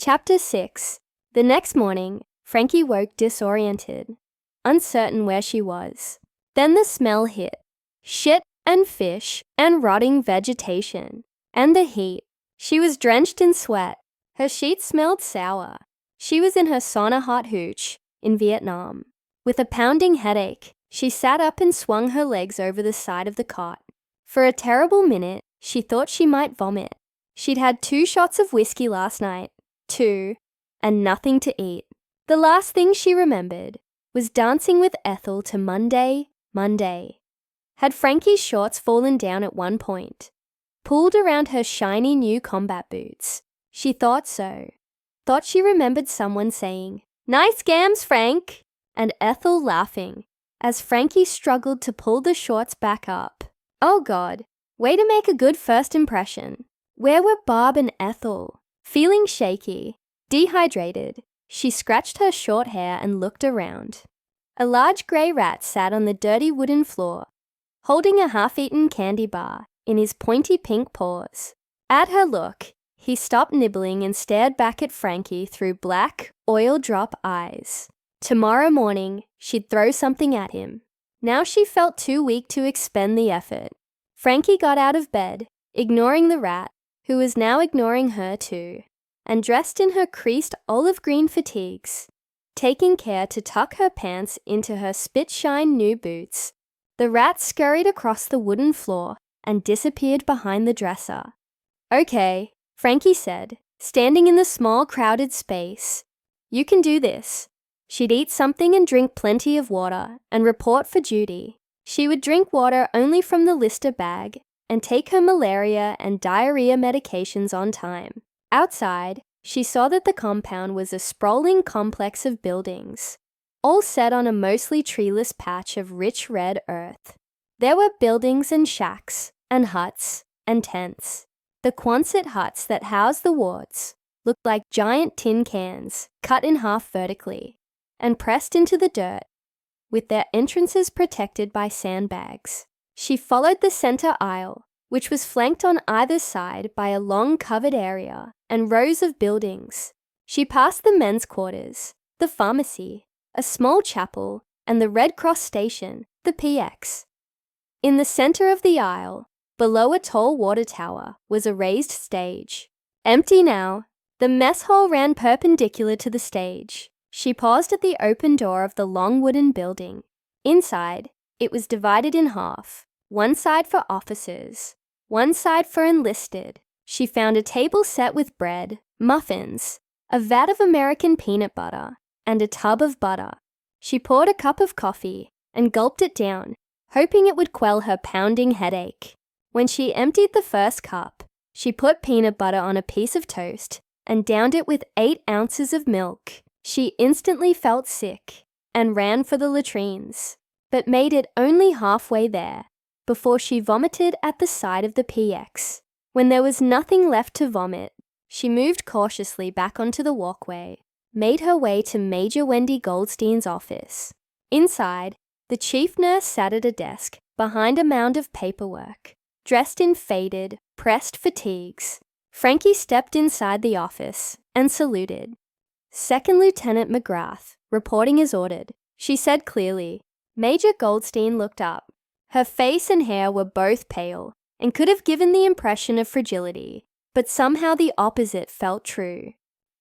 Chapter 6. The next morning, Frankie woke disoriented, uncertain where she was. Then the smell hit. Shit and fish and rotting vegetation. And the heat. She was drenched in sweat. Her sheets smelled sour. She was in her sauna hot hooch in Vietnam. With a pounding headache, she sat up and swung her legs over the side of the cot. For a terrible minute, she thought she might vomit. She'd had 2 shots of whiskey last night. 2, and nothing to eat. The last thing she remembered was dancing with Ethel to Monday, Monday. Had Frankie's shorts fallen down at one point? Pulled around her shiny new combat boots. She thought so. Thought she remembered someone saying, "Nice gams, Frank!" and Ethel laughing as Frankie struggled to pull the shorts back up. Oh God, way to make a good first impression. Where were Barb and Ethel? Feeling shaky, dehydrated, she scratched her short hair and looked around. A large grey rat sat on the dirty wooden floor, holding a half-eaten candy bar in his pointy pink paws. At her look, he stopped nibbling and stared back at Frankie through black, oil-drop eyes. Tomorrow morning, she'd throw something at him. Now she felt too weak to expend the effort. Frankie got out of bed, ignoring the rat, who was now ignoring her too, and dressed in her creased olive green fatigues, taking care to tuck her pants into her spit-shine new boots. The rat scurried across the wooden floor and disappeared behind the dresser. "Okay," Frankie said, standing in the small crowded space. "You can do this." She'd eat something and drink plenty of water and report for duty. She would drink water only from the Lister bag and take her malaria and diarrhea medications on time. Outside, she saw that the compound was a sprawling complex of buildings, all set on a mostly treeless patch of rich red earth. There were buildings and shacks and huts and tents. The Quonset huts that housed the wards looked like giant tin cans cut in half vertically and pressed into the dirt, with their entrances protected by sandbags. She followed the center aisle, which was flanked on either side by a long covered area and rows of buildings. She passed the men's quarters, the pharmacy, a small chapel, and the Red Cross station, the PX. In the center of the aisle, below a tall water tower, was a raised stage. Empty now, the mess hall ran perpendicular to the stage. She paused at the open door of the long wooden building. Inside, it was divided in half, one side for officers, one side for enlisted. She found a table set with bread, muffins, a vat of American peanut butter, and a tub of butter. She poured a cup of coffee and gulped it down, hoping it would quell her pounding headache. When she emptied the first cup, she put peanut butter on a piece of toast and downed it with 8 ounces of milk. She instantly felt sick and ran for the latrines, but made it only halfway there before she vomited at the side of the PX. When there was nothing left to vomit, she moved cautiously back onto the walkway, made her way to Major Wendy Goldstein's office. Inside, the chief nurse sat at a desk behind a mound of paperwork, dressed in faded, pressed fatigues. Frankie stepped inside the office and saluted. "Second Lieutenant McGrath, reporting as ordered," she said clearly. Major Goldstein looked up. Her face and hair were both pale and could have given the impression of fragility, but somehow the opposite felt true.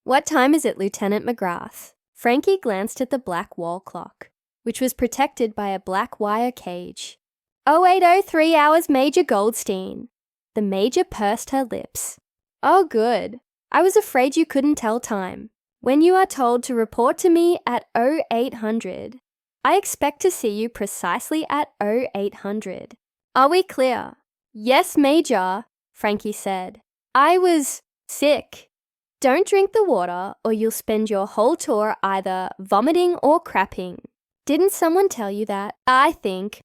"What time is it, Lieutenant McGrath?" Frankie glanced at the black wall clock, which was protected by a black wire cage. 0803 hours, Major Goldstein." The Major pursed her lips. "Oh, good. I was afraid you couldn't tell time. When you are told to report to me at 0800, I expect to see you precisely at 0800. Are we clear?" "Yes, Major," Frankie said. "I was sick." "Don't drink the water or you'll spend your whole tour either vomiting or crapping. Didn't someone tell you that? I think."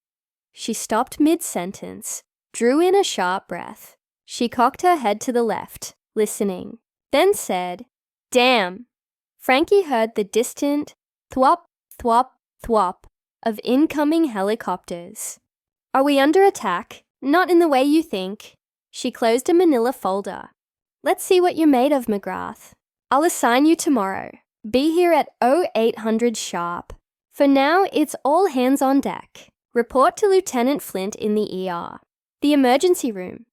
She stopped mid-sentence, drew in a sharp breath. She cocked her head to the left, listening, then said, "Damn." Frankie heard the distant thwop, thwop, thwop of incoming helicopters. "Are we under attack? Not in the way you think." She closed a manila folder. "Let's see what you're made of, McGrath." I'll assign you tomorrow. Be here at 0800 sharp. For now, it's all hands on deck. Report to Lieutenant Flint in the ER. The emergency room.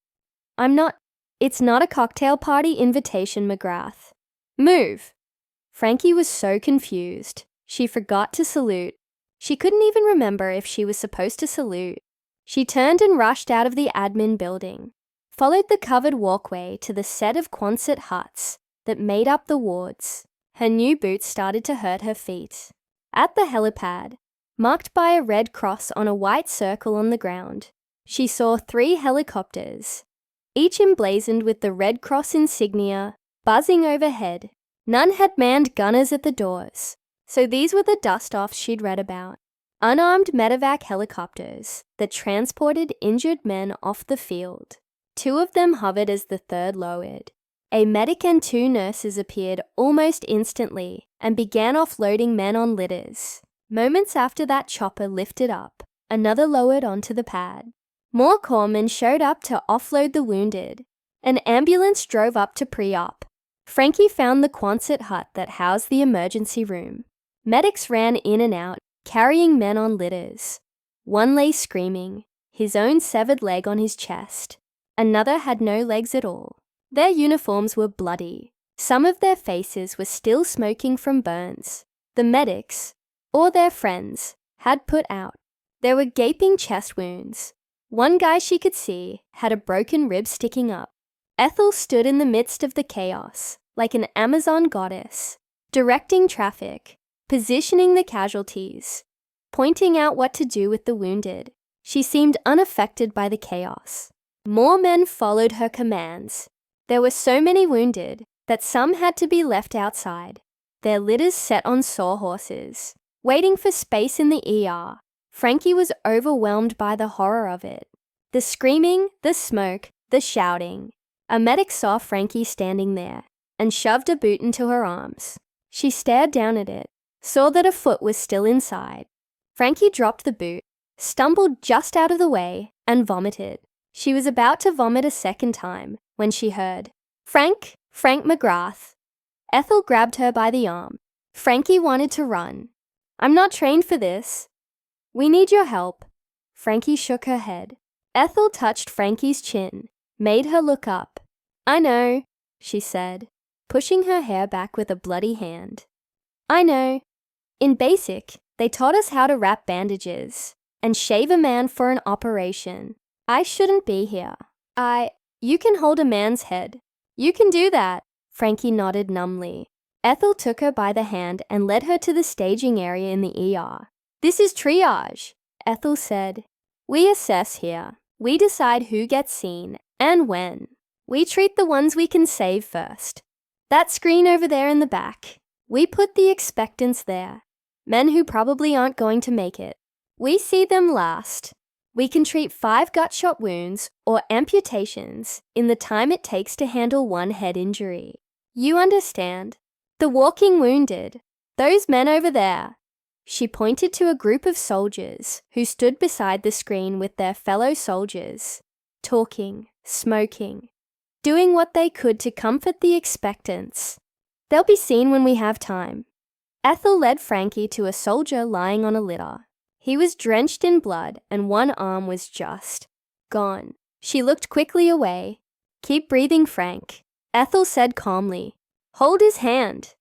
It's not a cocktail party invitation, McGrath. Move! Frankie was so confused. She forgot to salute. She couldn't even remember if she was supposed to salute. She turned and rushed out of the admin building, followed the covered walkway to the set of Quonset huts that made up the wards. Her new boots started to hurt her feet. At the helipad, marked by a red cross on a white circle on the ground, she saw 3 helicopters, each emblazoned with the Red Cross insignia, buzzing overhead. None had manned gunners at the doors, so these were the dust-offs she'd read about. Unarmed medevac helicopters that transported injured men off the field. 2 of them hovered as the third lowered. A medic and 2 nurses appeared almost instantly and began offloading men on litters. Moments after that chopper lifted up, another lowered onto the pad. More corpsmen showed up to offload the wounded. An ambulance drove up to pre-op. Frankie found the Quonset hut that housed the emergency room. Medics ran in and out, carrying men on litters. One lay screaming, his own severed leg on his chest. Another had no legs at all. Their uniforms were bloody. Some of their faces were still smoking from burns. The medics, or their friends, had put out. There were gaping chest wounds. One guy she could see had a broken rib sticking up. Ethel stood in the midst of the chaos, like an Amazon goddess, directing traffic, positioning the casualties, pointing out what to do with the wounded. She seemed unaffected by the chaos. More men followed her commands. There were so many wounded that some had to be left outside, their litters set on sawhorses, waiting for space in the ER. Frankie was overwhelmed by the horror of it. The screaming, the smoke, the shouting. A medic saw Frankie standing there and shoved a boot into her arms. She stared down at it, saw that a foot was still inside. Frankie dropped the boot, stumbled just out of the way, and vomited. She was about to vomit a second time when she heard, "Frank McGrath." Ethel grabbed her by the arm. Frankie wanted to run. "I'm not trained for this. We need your help." Frankie shook her head. Ethel touched Frankie's chin, made her look up. "I know," she said, pushing her hair back with a bloody hand. "I know. In basic, they taught us how to wrap bandages and shave a man for an operation. I shouldn't be here. You can hold a man's head. You can do that." Frankie nodded numbly. Ethel took her by the hand and led her to the staging area in the ER. "This is triage," Ethel said. "We assess here. We decide who gets seen and when. We treat the ones we can save first. That screen over there in the back. We put the expectants there. Men who probably aren't going to make it. We see them last. We can treat 5 gut-shot wounds or amputations in the time it takes to handle 1 head injury. You understand? The walking wounded. Those men over there." She pointed to a group of soldiers who stood beside the screen with their fellow soldiers, talking, smoking, doing what they could to comfort the expectants. "They'll be seen when we have time." Ethel led Frankie to a soldier lying on a litter. He was drenched in blood and one arm was just gone. She looked quickly away. "Keep breathing, Frank," Ethel said calmly. "Hold his hand."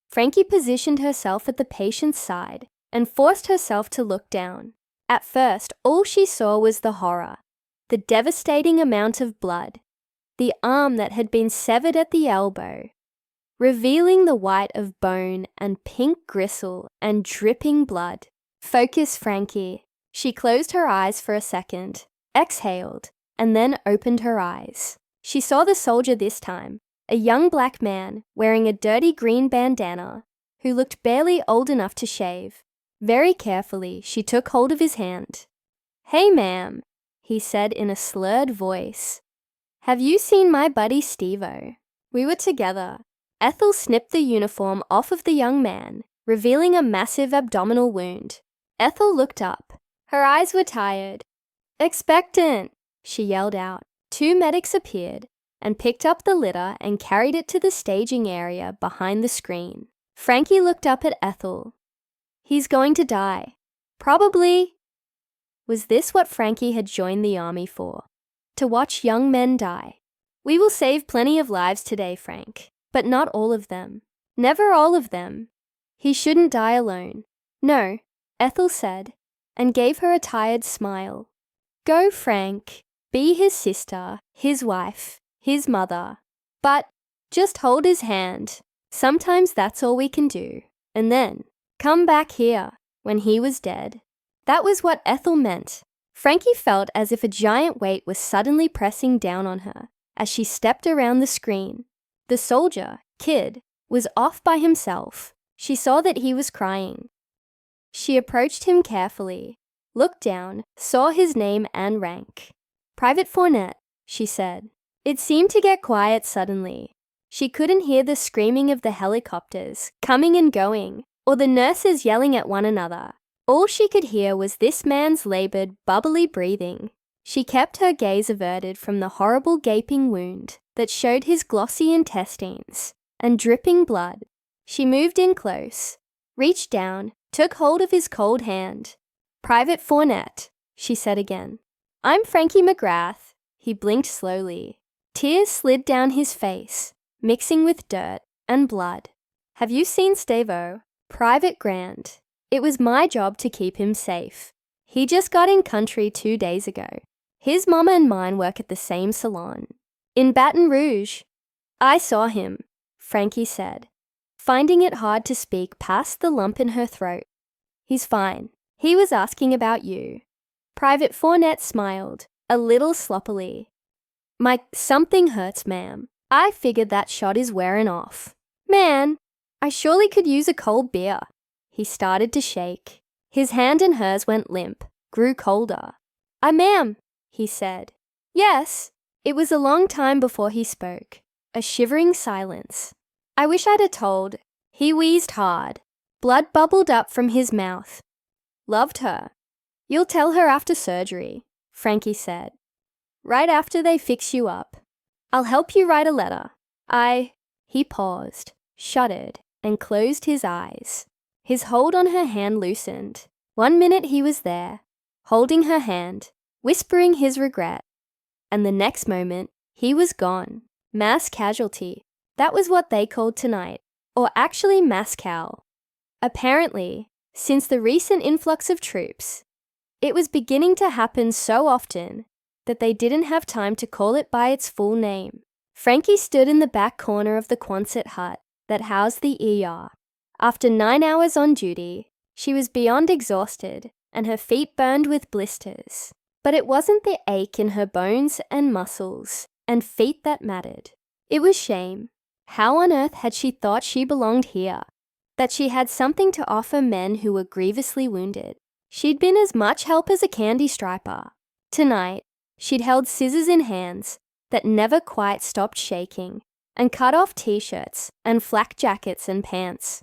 Frankie positioned herself at the patient's side and forced herself to look down. At first, all she saw was the horror, the devastating amount of blood, the arm that had been severed at the elbow, revealing the white of bone and pink gristle and dripping blood. "Focus, Frankie." She closed her eyes for a second, exhaled, and then opened her eyes. She saw the soldier this time, a young black man wearing a dirty green bandana who looked barely old enough to shave. Very carefully, she took hold of his hand. "Hey, ma'am," he said in a slurred voice. "Have you seen my buddy Steve-O? We were together." Ethel snipped the uniform off of the young man, revealing a massive abdominal wound. Ethel looked up. Her eyes were tired. "Expectant," she yelled out. 2 medics appeared, and picked up the litter and carried it to the staging area behind the screen. Frankie looked up at Ethel. He's going to die. Probably. Was this what Frankie had joined the army for? To watch young men die? We will save plenty of lives today, Frank, but not all of them. Never all of them. He shouldn't die alone. No, Ethel said, and gave her a tired smile. Go, Frank. Be his sister, his wife, his mother. But just hold his hand. Sometimes that's all we can do. And then come back here when he was dead. That was what Ethel meant. Frankie felt as if a giant weight was suddenly pressing down on her as she stepped around the screen. The soldier, Kid, was off by himself. She saw that he was crying. She approached him carefully, looked down, saw his name and rank. Private Fournette, she said. It seemed to get quiet suddenly. She couldn't hear the screaming of the helicopters coming and going, or the nurses yelling at one another. All she could hear was this man's labored, bubbly breathing. She kept her gaze averted from the horrible gaping wound that showed his glossy intestines and dripping blood. She moved in close, reached down, took hold of his cold hand. Private Fournette, she said again. I'm Frankie McGrath. He blinked slowly. Tears slid down his face, mixing with dirt and blood. Have you seen Stavo? Private Grant. It was my job to keep him safe. He just got in country 2 days ago. His mama and mine work at the same salon. In Baton Rouge. I saw him, Frankie said, finding it hard to speak past the lump in her throat. He's fine. He was asking about you. Private Fournette smiled, a little sloppily. My something hurts, ma'am. I figured that shot is wearing off. Man, I surely could use a cold beer. He started to shake. His hand and hers went limp, grew colder. Ma'am, he said. Yes. It was a long time before he spoke. A shivering silence. I wish I'd have told. He wheezed hard. Blood bubbled up from his mouth. Loved her. You'll tell her after surgery, Frankie said. Right after they fix you up. I'll help you write a letter. He paused, shuddered, and closed his eyes. His hold on her hand loosened. 1 minute he was there, holding her hand, whispering his regret. And the next moment, he was gone. Mass casualty. That was what they called tonight. Or actually Mascal. Apparently, since the recent influx of troops, it was beginning to happen so often that they didn't have time to call it by its full name. Frankie stood in the back corner of the Quonset hut that housed the ER. After 9 hours on duty, she was beyond exhausted and her feet burned with blisters. But it wasn't the ache in her bones and muscles and feet that mattered. It was shame. How on earth had she thought she belonged here? That she had something to offer men who were grievously wounded. She'd been as much help as a candy striper. Tonight, she'd held scissors in hands that never quite stopped shaking and cut off t-shirts and flak jackets and pants,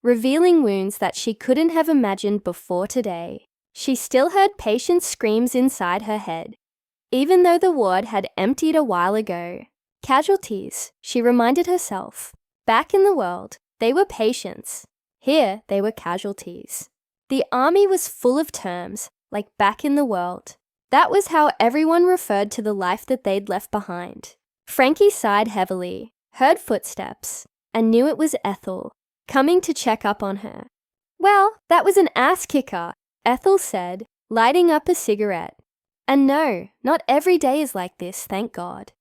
revealing wounds that she couldn't have imagined before today. She still heard patients' screams inside her head, even though the ward had emptied a while ago. Casualties, she reminded herself. Back in the world, they were patients. Here, they were casualties. The army was full of terms, like back in the world. That was how everyone referred to the life that they'd left behind. Frankie sighed heavily, heard footsteps, and knew it was Ethel, coming to check up on her. Well, that was an ass kicker, Ethel said, lighting up a cigarette. And no, not every day is like this, thank God.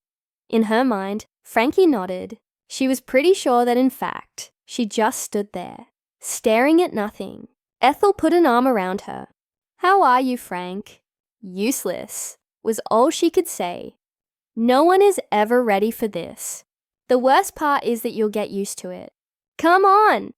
In her mind, Frankie nodded. She was pretty sure that in fact, she just stood there, staring at nothing. Ethel put an arm around her. How are you, Frank? Useless, was all she could say. No one is ever ready for this. The worst part is that you'll get used to it. Come on!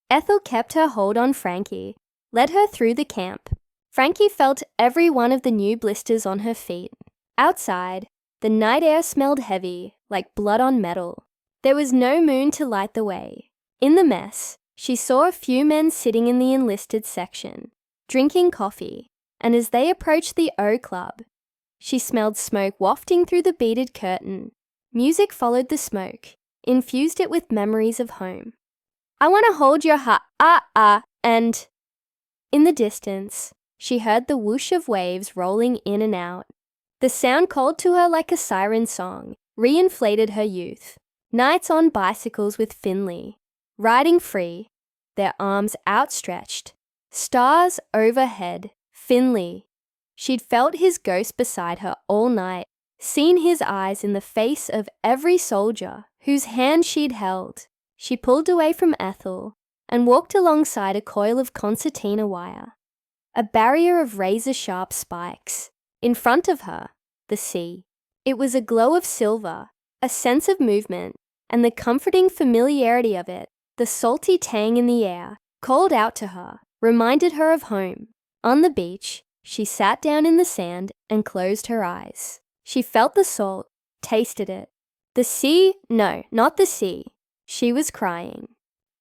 Ethel kept her hold on Frankie, led her through the camp. Frankie felt every one of the new blisters on her feet. Outside, the night air smelled heavy, like blood on metal. There was no moon to light the way. In the mess, she saw a few men sitting in the enlisted section, drinking coffee, and as they approached the O Club, she smelled smoke wafting through the beaded curtain. Music followed the smoke, infused it with memories of home. I want to hold your and... In the distance, she heard the whoosh of waves rolling in and out. The sound called to her like a siren song, reinflated her youth. Nights on bicycles with Finley, riding free, their arms outstretched. Stars overhead, Finley. She'd felt his ghost beside her all night, seen his eyes in the face of every soldier whose hand she'd held. She pulled away from Ethel and walked alongside a coil of concertina wire, a barrier of razor-sharp spikes. In front of her, the sea. It was a glow of silver, a sense of movement, and the comforting familiarity of it, the salty tang in the air, called out to her, reminded her of home. On the beach, she sat down in the sand and closed her eyes. She felt the salt, tasted it. The sea? No, not the sea. She was crying.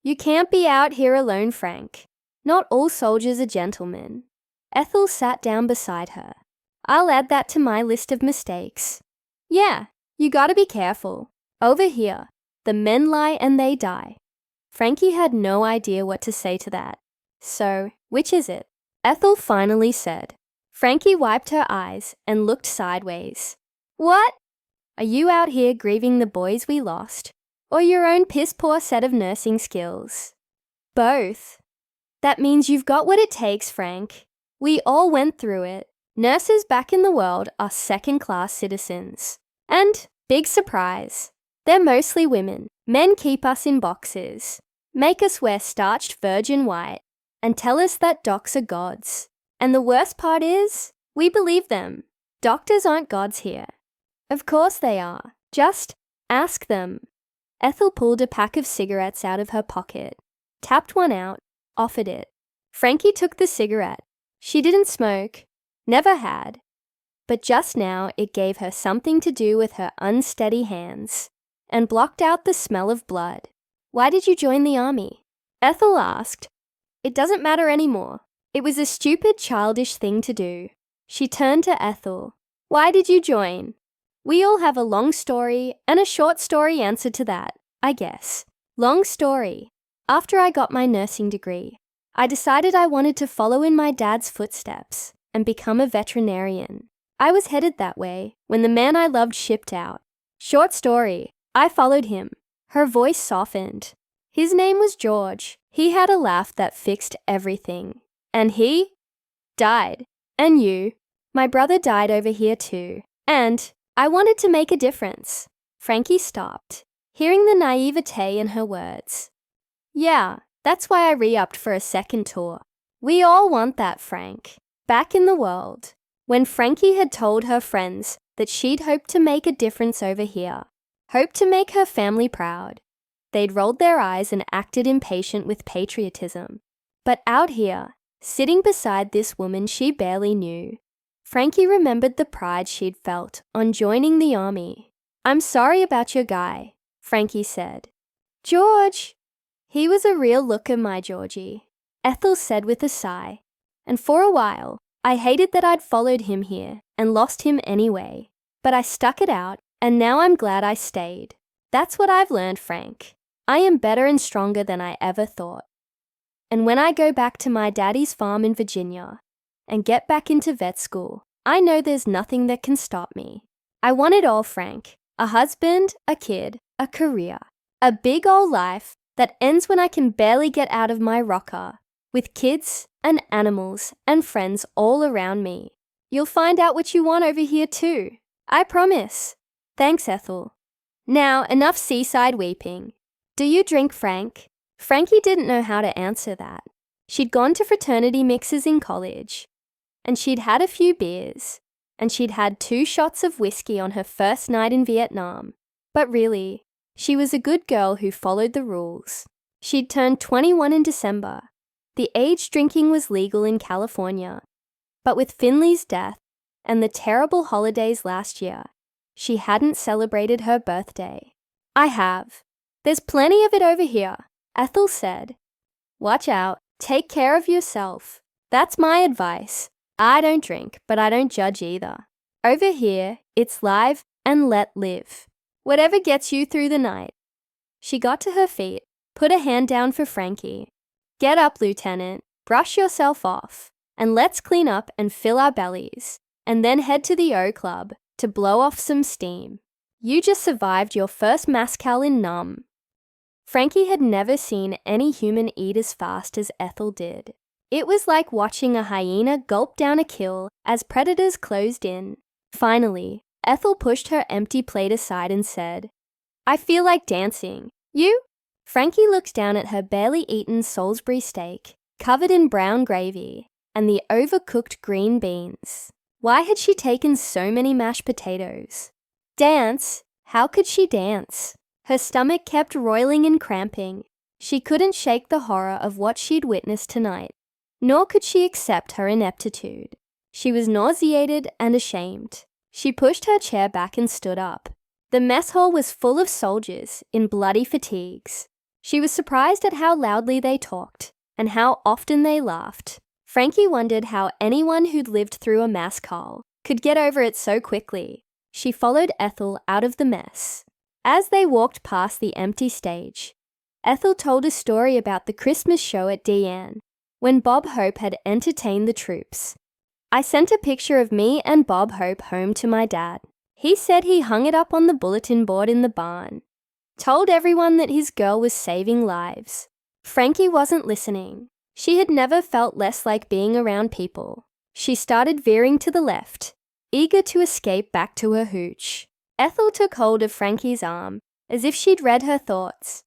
You can't be out here alone, Frank. Not all soldiers are gentlemen. Ethel sat down beside her. I'll add that to my list of mistakes. Yeah, you gotta be careful. Over here, the men lie and they die. Frankie had no idea what to say to that. So, which is it? Ethel finally said. Frankie wiped her eyes and looked sideways. What? Are you out here grieving the boys we lost, or your own piss-poor set of nursing skills? Both. That means you've got what it takes, Frank. We all went through it. Nurses back in the world are second-class citizens. And, big surprise, they're mostly women. Men keep us in boxes, make us wear starched virgin white, and tell us that docs are gods. And the worst part is, we believe them. Doctors aren't gods here. Of course they are. Just ask them. Ethel pulled a pack of cigarettes out of her pocket, tapped one out, offered it. Frankie took the cigarette. She didn't smoke. Never had. But just now it gave her something to do with her unsteady hands, and blocked out the smell of blood. Why did you join the army? Ethel asked. It doesn't matter anymore. It was a stupid, childish thing to do. She turned to Ethel. Why did you join? We all have a long story and a short story answer to that, I guess. Long story. After I got my nursing degree, I decided I wanted to follow in my dad's footsteps and become a veterinarian. I was headed that way when the man I loved shipped out. Short story, I followed him. Her voice softened. His name was George. He had a laugh that fixed everything. And he died. And you? My brother died over here too. And I wanted to make a difference. Frankie stopped, hearing the naivete in her words. Yeah, that's why I re-upped for a second tour. We all want that, Frank. Back in the world, when Frankie had told her friends that she'd hoped to make a difference over here, hoped to make her family proud, they'd rolled their eyes and acted impatient with patriotism. But out here, sitting beside this woman she barely knew, Frankie remembered the pride she'd felt on joining the army. I'm sorry about your guy, Frankie said. George! He was a real looker, my Georgie, Ethel said with a sigh. And for a while, I hated that I'd followed him here and lost him anyway. But I stuck it out, and now I'm glad I stayed. That's what I've learned, Frank. I am better and stronger than I ever thought. And when I go back to my daddy's farm in Virginia and get back into vet school, I know there's nothing that can stop me. I want it all, Frank. A husband, a kid, a career. A big old life that ends when I can barely get out of my rocker, with kids and animals and friends all around me. You'll find out what you want over here too. I promise. Thanks, Ethel. Now, enough seaside weeping. Do you drink, Frank? Frankie didn't know how to answer that. She'd gone to fraternity mixers in college, and she'd had a few beers, and she'd had 2 shots of whiskey on her first night in Vietnam. But really, she was a good girl who followed the rules. She'd turned 21 in December. The age drinking was legal in California. But with Finley's death and the terrible holidays last year, she hadn't celebrated her birthday. I have. There's plenty of it over here, Ethel said. Watch out. Take care of yourself. That's my advice. I don't drink, but I don't judge either. Over here, it's live and let live. Whatever gets you through the night. She got to her feet, put a hand down for Frankie. Get up, Lieutenant, brush yourself off, and let's clean up and fill our bellies, and then head to the O Club to blow off some steam. You just survived your first Mezcal in Numb. Frankie had never seen any human eat as fast as Ethel did. It was like watching a hyena gulp down a kill as predators closed in. Finally, Ethel pushed her empty plate aside and said, I feel like dancing. You? Frankie looked down at her barely eaten Salisbury steak, covered in brown gravy, and the overcooked green beans. Why had she taken so many mashed potatoes? Dance? How could she dance? Her stomach kept roiling and cramping. She couldn't shake the horror of what she'd witnessed tonight, nor could she accept her ineptitude. She was nauseated and ashamed. She pushed her chair back and stood up. The mess hall was full of soldiers in bloody fatigues. She was surprised at how loudly they talked and how often they laughed. Frankie wondered how anyone who'd lived through a mass call could get over it so quickly. She followed Ethel out of the mess. As they walked past the empty stage, Ethel told a story about the Christmas show at Deanne, when Bob Hope had entertained the troops. I sent a picture of me and Bob Hope home to my dad. He said he hung it up on the bulletin board in the barn. Told everyone that his girl was saving lives. Frankie wasn't listening. She had never felt less like being around people. She started veering to the left, eager to escape back to her hooch. Ethel took hold of Frankie's arm, as if she'd read her thoughts.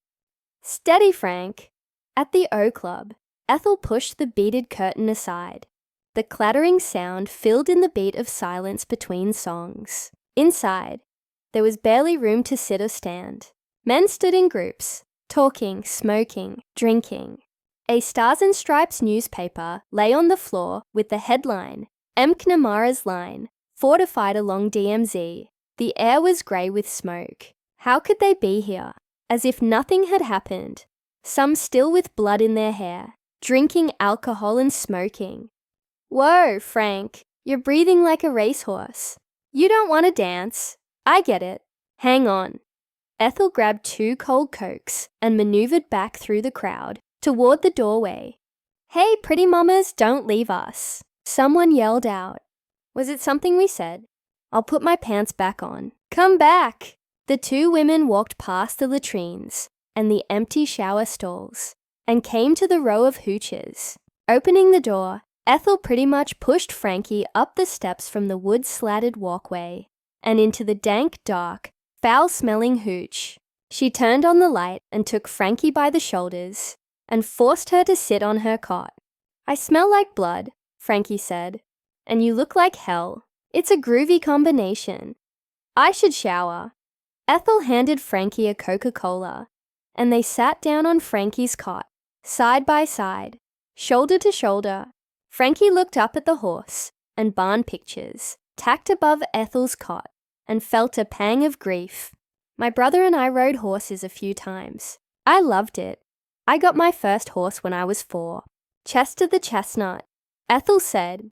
Steady, Frank. At the O Club, Ethel pushed the beaded curtain aside. The clattering sound filled in the beat of silence between songs. Inside, there was barely room to sit or stand. Men stood in groups, talking, smoking, drinking. A Stars and Stripes newspaper lay on the floor with the headline, McNamara's Line, fortified along DMZ. The air was grey with smoke. How could they be here? As if nothing had happened. Some still with blood in their hair, drinking alcohol and smoking. Whoa, Frank, you're breathing like a racehorse. You don't want to dance. I get it. Hang on. Ethel grabbed 2 cold Cokes and maneuvered back through the crowd toward the doorway. Hey, pretty mamas, don't leave us. Someone yelled out. Was it something we said? I'll put my pants back on. Come back! The 2 women walked past the latrines and the empty shower stalls and came to the row of hooches. Opening the door, Ethel pretty much pushed Frankie up the steps from the wood-slatted walkway and into the dank, dark, foul-smelling hooch. She turned on the light and took Frankie by the shoulders and forced her to sit on her cot. I smell like blood, Frankie said, and you look like hell. It's a groovy combination. I should shower. Ethel handed Frankie a Coca-Cola, and they sat down on Frankie's cot, side by side, shoulder to shoulder. Frankie looked up at the horse and barn pictures tacked above Ethel's cot and felt a pang of grief. My brother and I rode horses a few times. I loved it. I got my first horse when I was 4. Chester the Chestnut. Ethel said,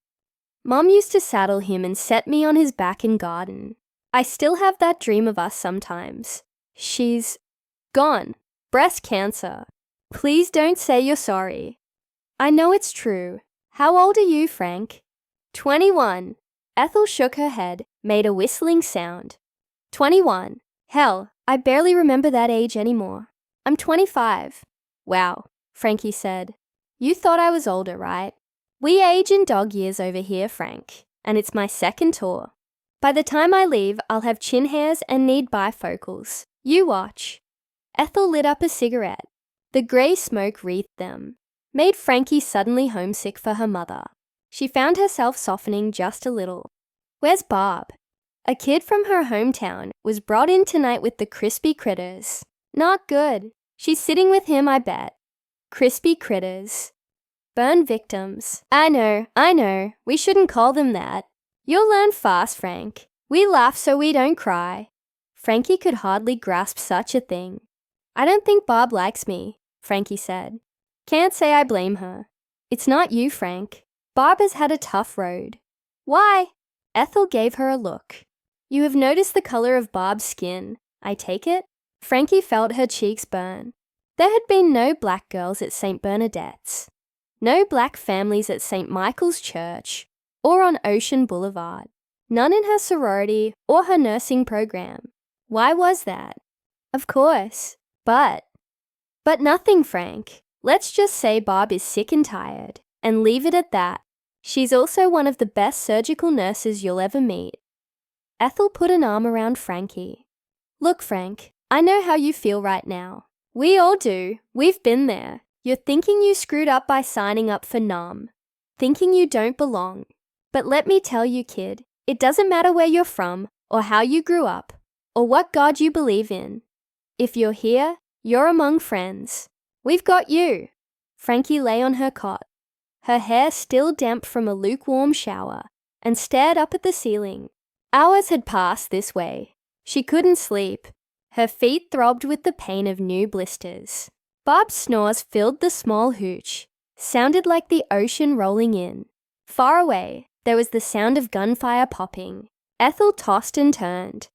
Mom used to saddle him and set me on his back in garden. I still have that dream of us sometimes. She's gone. Breast cancer. Please don't say you're sorry. I know it's true. How old are you, Frank? 21. Ethel shook her head, made a whistling sound. 21. Hell, I barely remember that age anymore. I'm 25. Wow, Frankie said. You thought I was older, right? We age in dog years over here, Frank, and it's my second tour. By the time I leave, I'll have chin hairs and need bifocals. You watch. Ethel lit up a cigarette. The grey smoke wreathed them, made Frankie suddenly homesick for her mother. She found herself softening just a little. Where's Barb? A kid from her hometown was brought in tonight with the crispy critters. Not good. She's sitting with him, I bet. Crispy critters. Burn victims. I know. We shouldn't call them that. You'll learn fast, Frank. We laugh so we don't cry. Frankie could hardly grasp such a thing. I don't think Barb likes me, Frankie said. Can't say I blame her. It's not you, Frank. Barb has had a tough road. Why? Ethel gave her a look. You have noticed the color of Barb's skin. I take it? Frankie felt her cheeks burn. There had been no black girls at St. Bernadette's, no black families at St. Michael's Church or on Ocean Boulevard, none in her sorority or her nursing program. Why was that? Of course, but nothing, Frank. Let's just say Bob is sick and tired, and leave it at that. She's also one of the best surgical nurses you'll ever meet. Ethel put an arm around Frankie. Look, Frank, I know how you feel right now. We all do. We've been there. You're thinking you screwed up by signing up for NUM, thinking you don't belong. But let me tell you, kid, it doesn't matter where you're from or how you grew up or what God you believe in. If you're here, you're among friends. We've got you. Frankie lay on her cot, her hair still damp from a lukewarm shower, and stared up at the ceiling. Hours had passed this way. She couldn't sleep. Her feet throbbed with the pain of new blisters. Bob's snores filled the small hooch, sounded like the ocean rolling in. Far away, there was the sound of gunfire popping. Ethel tossed and turned,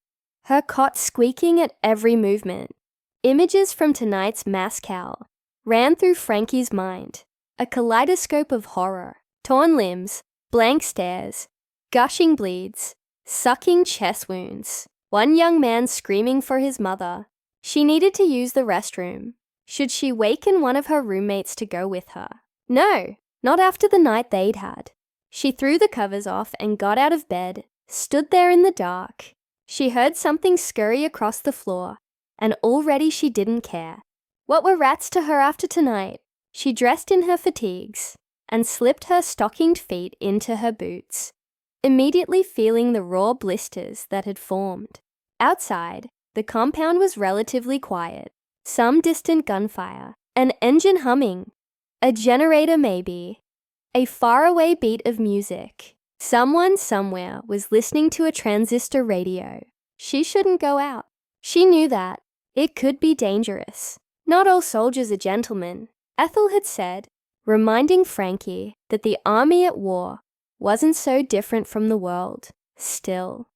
her cot squeaking at every movement. Images from tonight's massacre ran through Frankie's mind, a kaleidoscope of horror, torn limbs, blank stares, gushing bleeds, sucking chest wounds, one young man screaming for his mother. She needed to use the restroom. Should she waken one of her roommates to go with her? No, not after the night they'd had. She threw the covers off and got out of bed, stood there in the dark. She heard something scurry across the floor, and already she didn't care. What were rats to her after tonight? She dressed in her fatigues and slipped her stockinged feet into her boots, immediately feeling the raw blisters that had formed. Outside, the compound was relatively quiet. Some distant gunfire, an engine humming, a generator maybe, a faraway beat of music. Someone somewhere was listening to a transistor radio. She shouldn't go out. She knew that. It could be dangerous. Not all soldiers are gentlemen, Ethel had said, reminding Frankie that the army at war wasn't so different from the world. Still,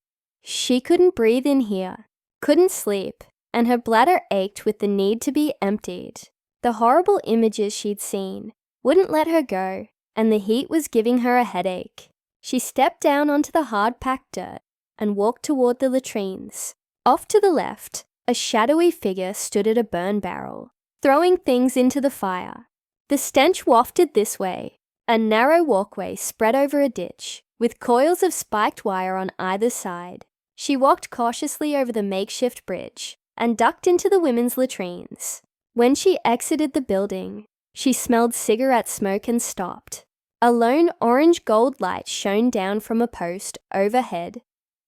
she couldn't breathe in here, couldn't sleep, and her bladder ached with the need to be emptied. The horrible images she'd seen wouldn't let her go, and the heat was giving her a headache. She stepped down onto the hard-packed dirt and walked toward the latrines. Off to the left, a shadowy figure stood at a burn barrel, throwing things into the fire. The stench wafted this way. A narrow walkway spread over a ditch, with coils of spiked wire on either side. She walked cautiously over the makeshift bridge and ducked into the women's latrines. When she exited the building, she smelled cigarette smoke and stopped. A lone orange-gold light shone down from a post overhead,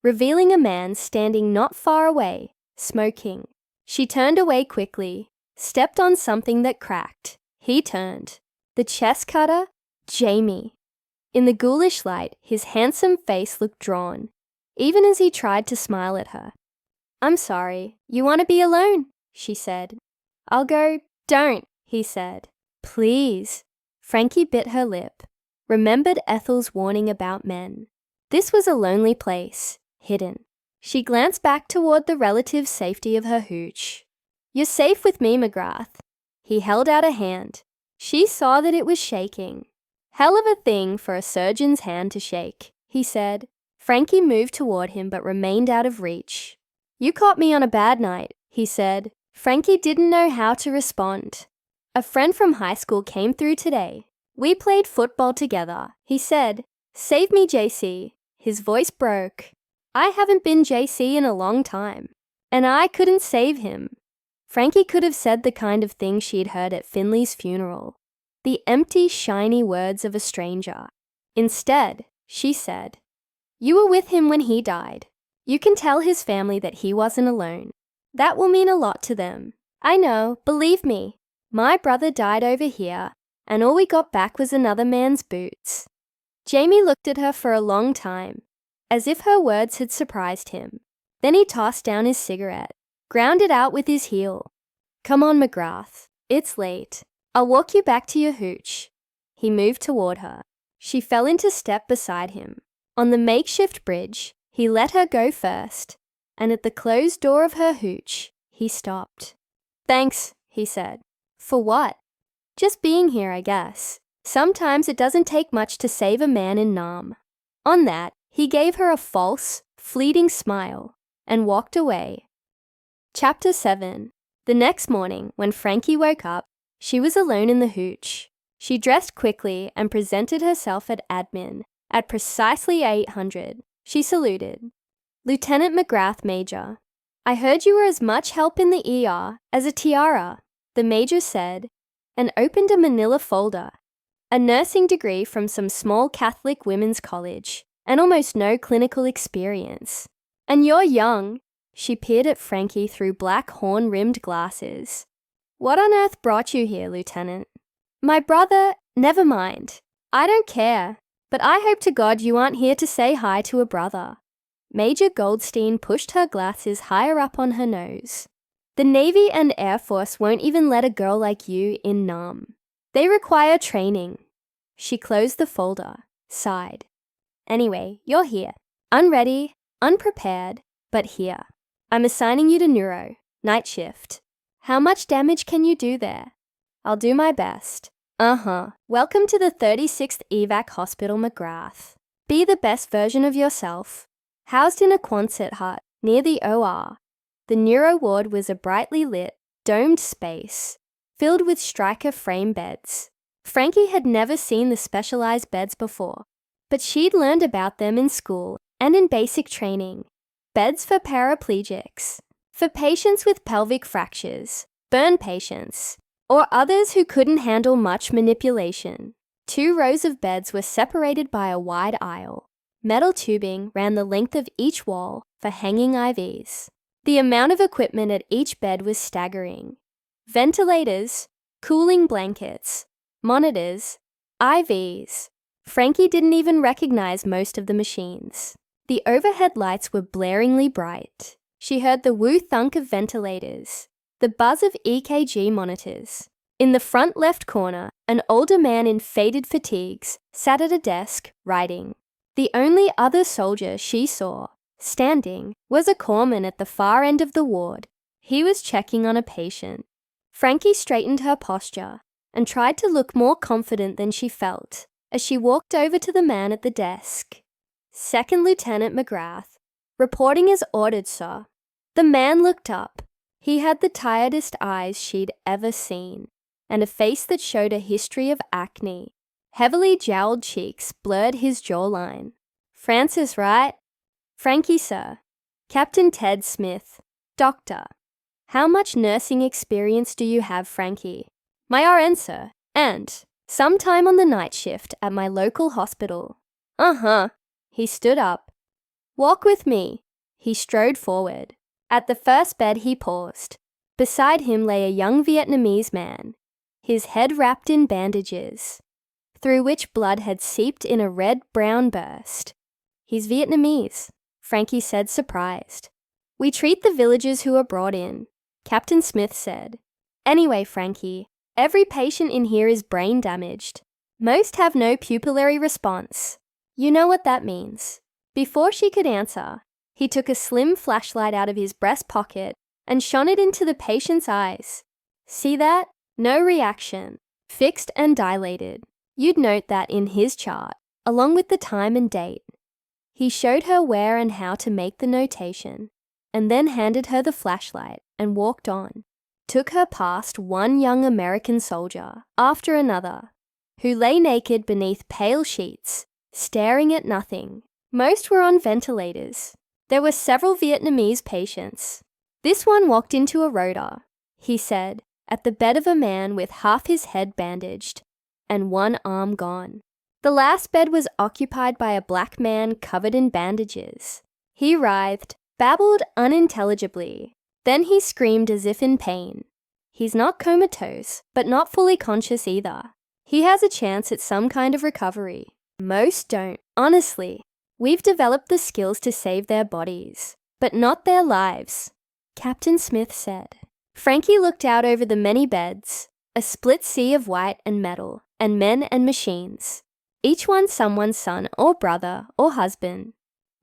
revealing a man standing not far away, smoking. She turned away quickly, stepped on something that cracked. He turned. The chest cutter? Jamie. In the ghoulish light, his handsome face looked drawn, even as he tried to smile at her. "I'm sorry. You want to be alone?" she said. "I'll go." "Don't," he said. "Please." Frankie bit her lip, remembered Ethel's warning about men. This was a lonely place, hidden. She glanced back toward the relative safety of her hooch. "You're safe with me, McGrath." He held out a hand. She saw that it was shaking. "Hell of a thing for a surgeon's hand to shake," he said. Frankie moved toward him but remained out of reach. "You caught me on a bad night," he said. Frankie didn't know how to respond. "A friend from high school came through today. We played football together," he said. "Save me, JC." His voice broke. "I haven't been JC in a long time, and I couldn't save him." Frankie could have said the kind of thing she'd heard at Finley's funeral, the empty, shiny words of a stranger. Instead, she said, "You were with him when he died. You can tell his family that he wasn't alone. That will mean a lot to them. I know, believe me. My brother died over here, and all we got back was another man's boots." Jamie looked at her for a long time, as if her words had surprised him. Then he tossed down his cigarette, ground it out with his heel. "Come on, McGrath. It's late. I'll walk you back to your hooch." He moved toward her. She fell into step beside him. On the makeshift bridge, he let her go first, and at the closed door of her hooch, he stopped. "Thanks," he said. "For what?" "Just being here, I guess. Sometimes it doesn't take much to save a man in Nam." On that, he gave her a false, fleeting smile and walked away. Chapter 7. The next morning, when Frankie woke up, she was alone in the hooch. She dressed quickly and presented herself at admin. At precisely 800, she saluted. "Lieutenant McGrath, Major. I heard you were as much help in the ER as a tiara," the Major said, and opened a manila folder. A nursing degree from some small Catholic women's college, and almost no clinical experience. "And you're young." She peered at Frankie through black horn-rimmed glasses. "What on earth brought you here, Lieutenant?" "My brother—" "Never mind. I don't care. But I hope to God you aren't here to say hi to a brother." Major Goldstein pushed her glasses higher up on her nose. "The Navy and Air Force won't even let a girl like you in Nam. They require training." She closed the folder, sighed. "Anyway, you're here. Unready, unprepared, but here. I'm assigning you to neuro, night shift. How much damage can you do there?" "I'll do my best." Welcome to the 36th Evac Hospital, McGrath. Be the best version of yourself. Housed in a Quonset hut near the OR, the neuro ward was a brightly lit, domed space filled with striker frame beds. Frankie had never seen the specialized beds before, but she'd learned about them in school and in basic training. Beds for paraplegics, for patients with pelvic fractures, burn patients, or others who couldn't handle much manipulation. 2 rows of beds were separated by a wide aisle. Metal tubing ran the length of each wall for hanging IVs. The amount of equipment at each bed was staggering. Ventilators, cooling blankets, monitors, IVs. Frankie didn't even recognize most of the machines. The overhead lights were blaringly bright. She heard the woo-thunk of ventilators, the buzz of EKG monitors. In the front left corner, an older man in faded fatigues sat at a desk, writing. The only other soldier she saw, standing, was a corpsman at the far end of the ward. He was checking on a patient. Frankie straightened her posture and tried to look more confident than she felt as she walked over to the man at the desk. "Second Lieutenant McGrath, reporting as ordered, sir." The man looked up. He had the tiredest eyes she'd ever seen, and a face that showed a history of acne. Heavily jowled cheeks blurred his jawline. "Francis, right?" "Frankie, sir. Captain Ted Smith, doctor." "How much nursing experience do you have, Frankie?" "My RN, sir, and some time on the night shift at my local hospital." He stood up. "Walk with me." He strode forward. At the first bed he paused. Beside him lay a young Vietnamese man, his head wrapped in bandages, through which blood had seeped in a red-brown burst. "He's Vietnamese," Frankie said, surprised. "We treat the villagers who are brought in," Captain Smith said. "Anyway, Frankie, every patient in here is brain damaged. Most have no pupillary response. You know what that means." Before she could answer, he took a slim flashlight out of his breast pocket and shone it into the patient's eyes. "See that? No reaction. Fixed and dilated." You'd note that in his chart, along with the time and date. He showed her where and how to make the notation, and then handed her the flashlight and walked on. Took her past one young American soldier after another, who lay naked beneath pale sheets, staring at nothing. Most were on ventilators. There were several Vietnamese patients. This one walked into a rota, he said, at the bed of a man with half his head bandaged and one arm gone. The last bed was occupied by a black man covered in bandages. He writhed, babbled unintelligibly. Then he screamed as if in pain. He's not comatose, but not fully conscious either. He has a chance at some kind of recovery. Most don't, honestly. We've developed the skills to save their bodies, but not their lives, Captain Smith said. Frankie looked out over the many beds, a split sea of white and metal, and men and machines, each one someone's son or brother or husband.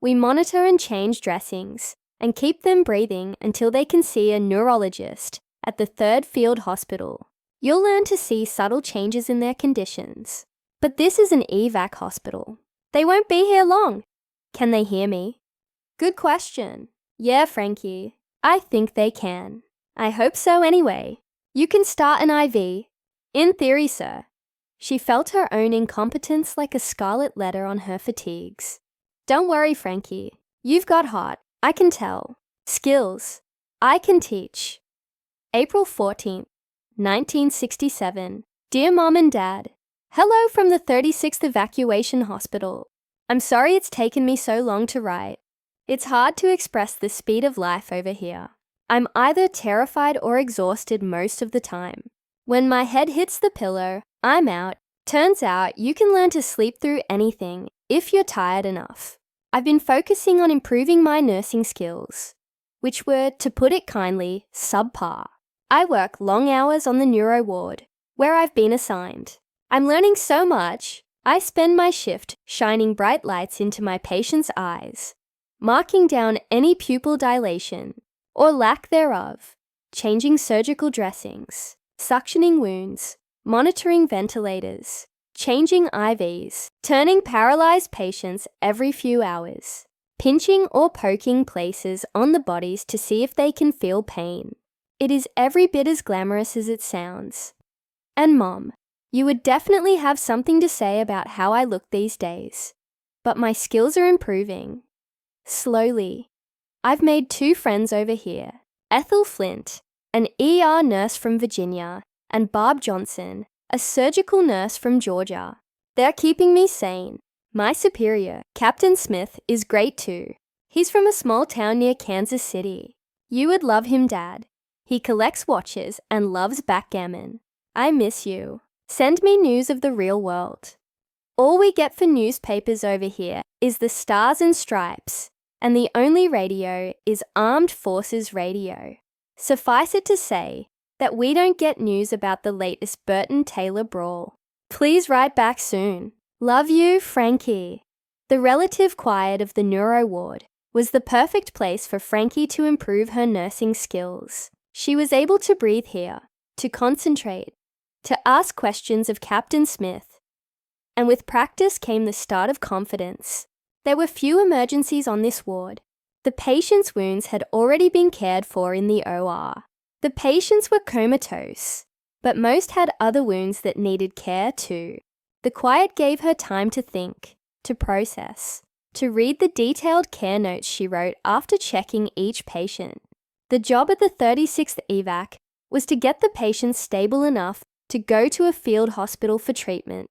We monitor and change dressings and keep them breathing until they can see a neurologist at the 3rd Field Hospital. You'll learn to see subtle changes in their conditions. But this is an evac hospital. They won't be here long. Can they hear me? Good question. Yeah, Frankie. I think they can. I hope so anyway. You can start an IV. In theory, sir. She felt her own incompetence like a scarlet letter on her fatigues. Don't worry, Frankie. You've got heart. I can tell. Skills. I can teach. April 14th, 1967. Dear Mom and Dad, hello from the 36th Evacuation Hospital. I'm sorry it's taken me so long to write. It's hard to express the speed of life over here. I'm either terrified or exhausted most of the time. When my head hits the pillow, I'm out. Turns out you can learn to sleep through anything if you're tired enough. I've been focusing on improving my nursing skills, which were, to put it kindly, subpar. I work long hours on the neuro ward, where I've been assigned. I'm learning so much. I spend my shift shining bright lights into my patients' eyes, marking down any pupil dilation, or lack thereof, changing surgical dressings, suctioning wounds, monitoring ventilators, changing IVs, turning paralyzed patients every few hours, pinching or poking places on the bodies to see if they can feel pain. It is every bit as glamorous as it sounds. And Mom, you would definitely have something to say about how I look these days. But my skills are improving. Slowly. I've made 2 friends over here. Ethel Flint, an ER nurse from Virginia, and Barb Johnson, a surgical nurse from Georgia. They're keeping me sane. My superior, Captain Smith, is great too. He's from a small town near Kansas City. You would love him, Dad. He collects watches and loves backgammon. I miss you. Send me news of the real world. All we get for newspapers over here is the Stars and Stripes, and the only radio is Armed Forces Radio. Suffice it to say that we don't get news about the latest Burton-Taylor brawl. Please write back soon. Love you, Frankie. The relative quiet of the neuro ward was the perfect place for Frankie to improve her nursing skills. She was able to breathe here, to concentrate, to ask questions of Captain Smith. And with practice came the start of confidence. There were few emergencies on this ward. The patient's wounds had already been cared for in the OR. The patients were comatose, but most had other wounds that needed care too. The quiet gave her time to think, to process, to read the detailed care notes she wrote after checking each patient. The job at the 36th evac was to get the patients stable enough to go to a field hospital for treatment.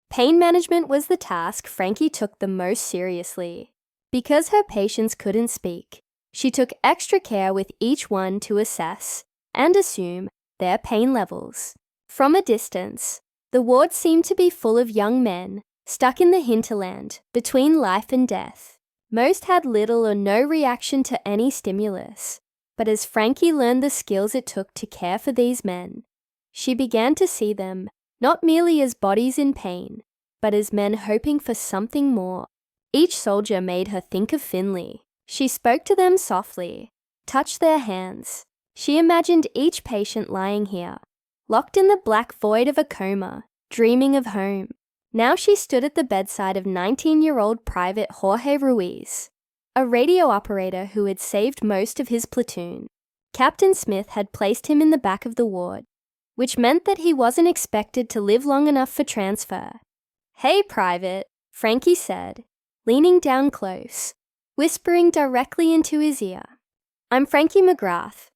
Pain management was the task Frankie took the most seriously. Because her patients couldn't speak, she took extra care with each one to assess and assume their pain levels. From a distance, the ward seemed to be full of young men stuck in the hinterland between life and death. Most had little or no reaction to any stimulus, but as Frankie learned the skills it took to care for these men, she began to see them not merely as bodies in pain, but as men hoping for something more. Each soldier made her think of Finley. She spoke to them softly, touched their hands. She imagined each patient lying here, locked in the black void of a coma, dreaming of home. Now she stood at the bedside of 19-year-old Private Jorge Ruiz, a radio operator who had saved most of his platoon. Captain Smith had placed him in the back of the ward, which meant that he wasn't expected to live long enough for transfer. "Hey, Private," Frankie said, leaning down close, whispering directly into his ear. "I'm Frankie McGrath.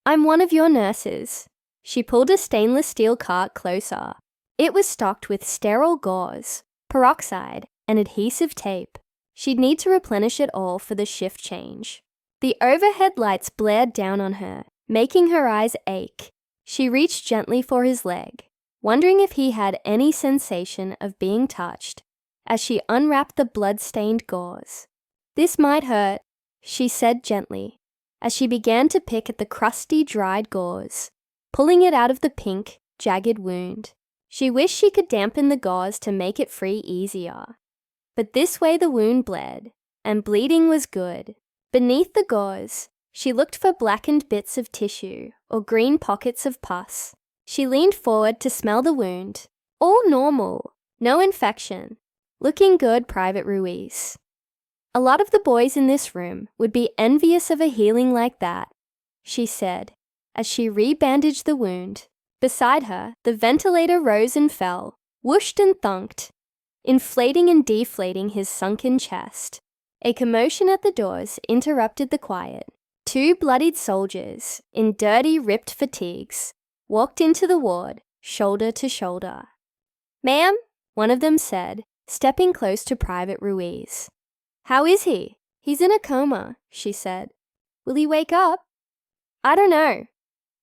I'm one of your nurses." She pulled a stainless steel cart closer. It was stocked with sterile gauze, peroxide, and adhesive tape. She'd need to replenish it all for the shift change. The overhead lights blared down on her, making her eyes ache. She reached gently for his leg, wondering if he had any sensation of being touched, as she unwrapped the blood-stained gauze. "This might hurt," she said gently, as she began to pick at the crusty, dried gauze, pulling it out of the pink, jagged wound. She wished she could dampen the gauze to make it free easier. But this way the wound bled, and bleeding was good. Beneath the gauze, she looked for blackened bits of tissue or green pockets of pus. She leaned forward to smell the wound. All normal, no infection. Looking good, Private Ruiz. A lot of the boys in this room would be envious of a healing like that, she said, as she re-bandaged the wound. Beside her, the ventilator rose and fell, whooshed and thunked, inflating and deflating his sunken chest. A commotion at the doors interrupted the quiet. 2 bloodied soldiers, in dirty, ripped fatigues, walked into the ward, shoulder to shoulder. "Ma'am," one of them said, stepping close to Private Ruiz. "How is he?" "He's in a coma," she said. "Will he wake up?" "I don't know."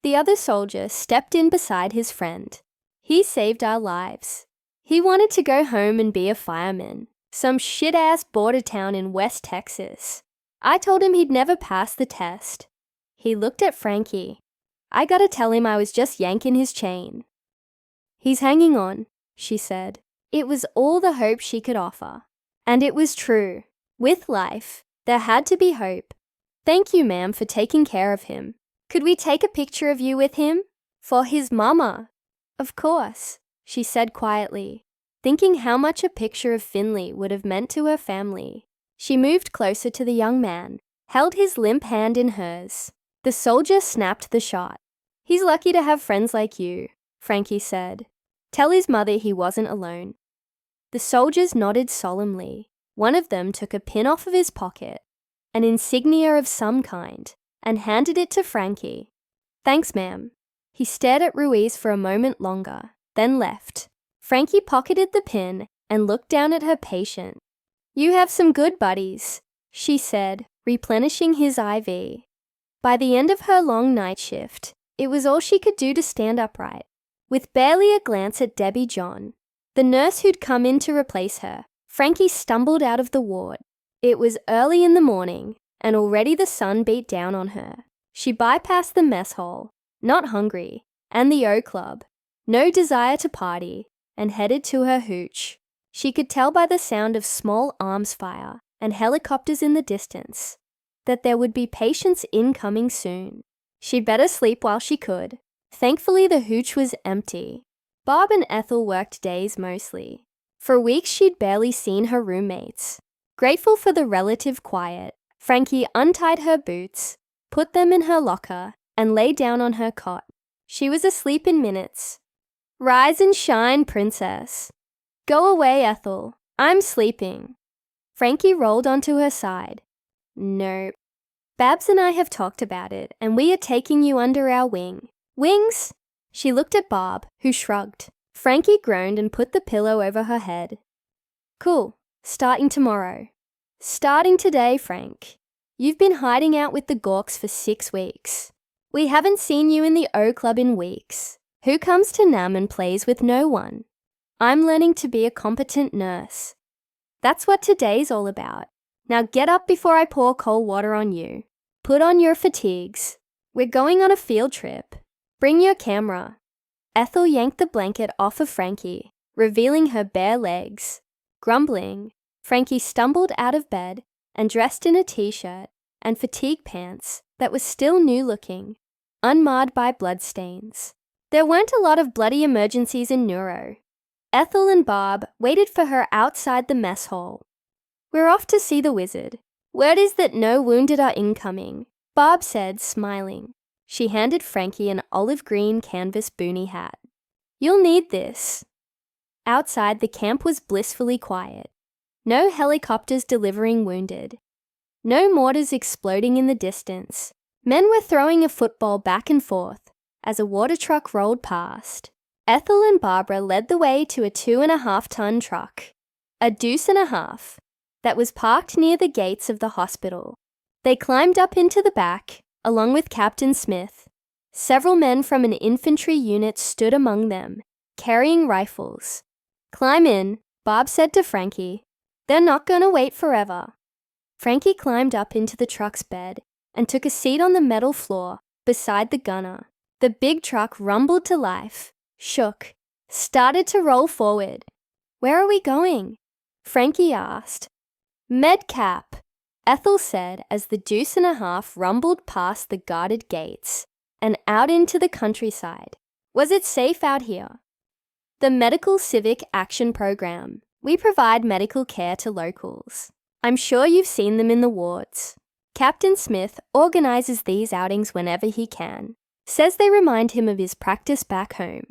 The other soldier stepped in beside his friend. "He saved our lives. He wanted to go home and be a fireman. Some shit-ass border town in West Texas. I told him he'd never pass the test." He looked at Frankie. "I gotta tell him I was just yanking his chain." "He's hanging on," she said. It was all the hope she could offer. And it was true. With life, there had to be hope. "Thank you, ma'am, for taking care of him. Could we take a picture of you with him? For his mama." "Of course," she said quietly, thinking how much a picture of Finley would have meant to her family. She moved closer to the young man, held his limp hand in hers. The soldier snapped the shot. "He's lucky to have friends like you," Frankie said. "Tell his mother he wasn't alone." The soldiers nodded solemnly. One of them took a pin off of his pocket, an insignia of some kind, and handed it to Frankie. "Thanks, ma'am." He stared at Ruiz for a moment longer, then left. Frankie pocketed the pin and looked down at her patient. "You have some good buddies," she said, replenishing his IV. By the end of her long night shift, it was all she could do to stand upright. With barely a glance at Debbie John, the nurse who'd come in to replace her, Frankie stumbled out of the ward. It was early in the morning, and already the sun beat down on her. She bypassed the mess hall, not hungry, and the O Club, no desire to party, and headed to her hooch. She could tell by the sound of small arms fire and helicopters in the distance that there would be patients incoming soon. She'd better sleep while she could. Thankfully, the hooch was empty. Bob and Ethel worked days mostly. For weeks, she'd barely seen her roommates. Grateful for the relative quiet, Frankie untied her boots, put them in her locker, and lay down on her cot. She was asleep in minutes. "Rise and shine, princess." "Go away, Ethel. I'm sleeping." Frankie rolled onto her side. "Nope. Babs and I have talked about it, and we are taking you under our wing." "Wings?" She looked at Bob, who shrugged. Frankie groaned and put the pillow over her head. "Cool. Starting tomorrow." "Starting today, Frank. You've been hiding out with the Gawks for 6 weeks. We haven't seen you in the O Club in weeks. Who comes to Nam and plays with no one? I'm learning to be a competent nurse. That's what today's all about. Now get up before I pour cold water on you. Put on your fatigues. We're going on a field trip. Bring your camera." Ethel yanked the blanket off of Frankie, revealing her bare legs. Grumbling, Frankie stumbled out of bed and dressed in a t-shirt and fatigue pants that was still new-looking, unmarred by bloodstains. There weren't a lot of bloody emergencies in neuro. Ethel and Bob waited for her outside the mess hall. "We're off to see the wizard. Word is that no wounded are incoming," Bob said, smiling. She handed Frankie an olive green canvas boonie hat. "You'll need this." Outside, the camp was blissfully quiet. No helicopters delivering wounded. No mortars exploding in the distance. Men were throwing a football back and forth as a water truck rolled past. Ethel and Barbara led the way to a 2.5-ton truck, a deuce and a half, that was parked near the gates of the hospital. They climbed up into the back, along with Captain Smith. Several men from an infantry unit stood among them, carrying rifles. "Climb in," Bob said to Frankie. "They're not going to wait forever." Frankie climbed up into the truck's bed and took a seat on the metal floor beside the gunner. The big truck rumbled to life, shook, started to roll forward. "Where are we going?" Frankie asked. "Medcap." Ethel said as the deuce and a half rumbled past the guarded gates and out into the countryside. Was it safe out here? The Medical Civic Action Program. We provide medical care to locals. I'm sure you've seen them in the wards. Captain Smith organizes these outings whenever he can. Says they remind him of his practice back home.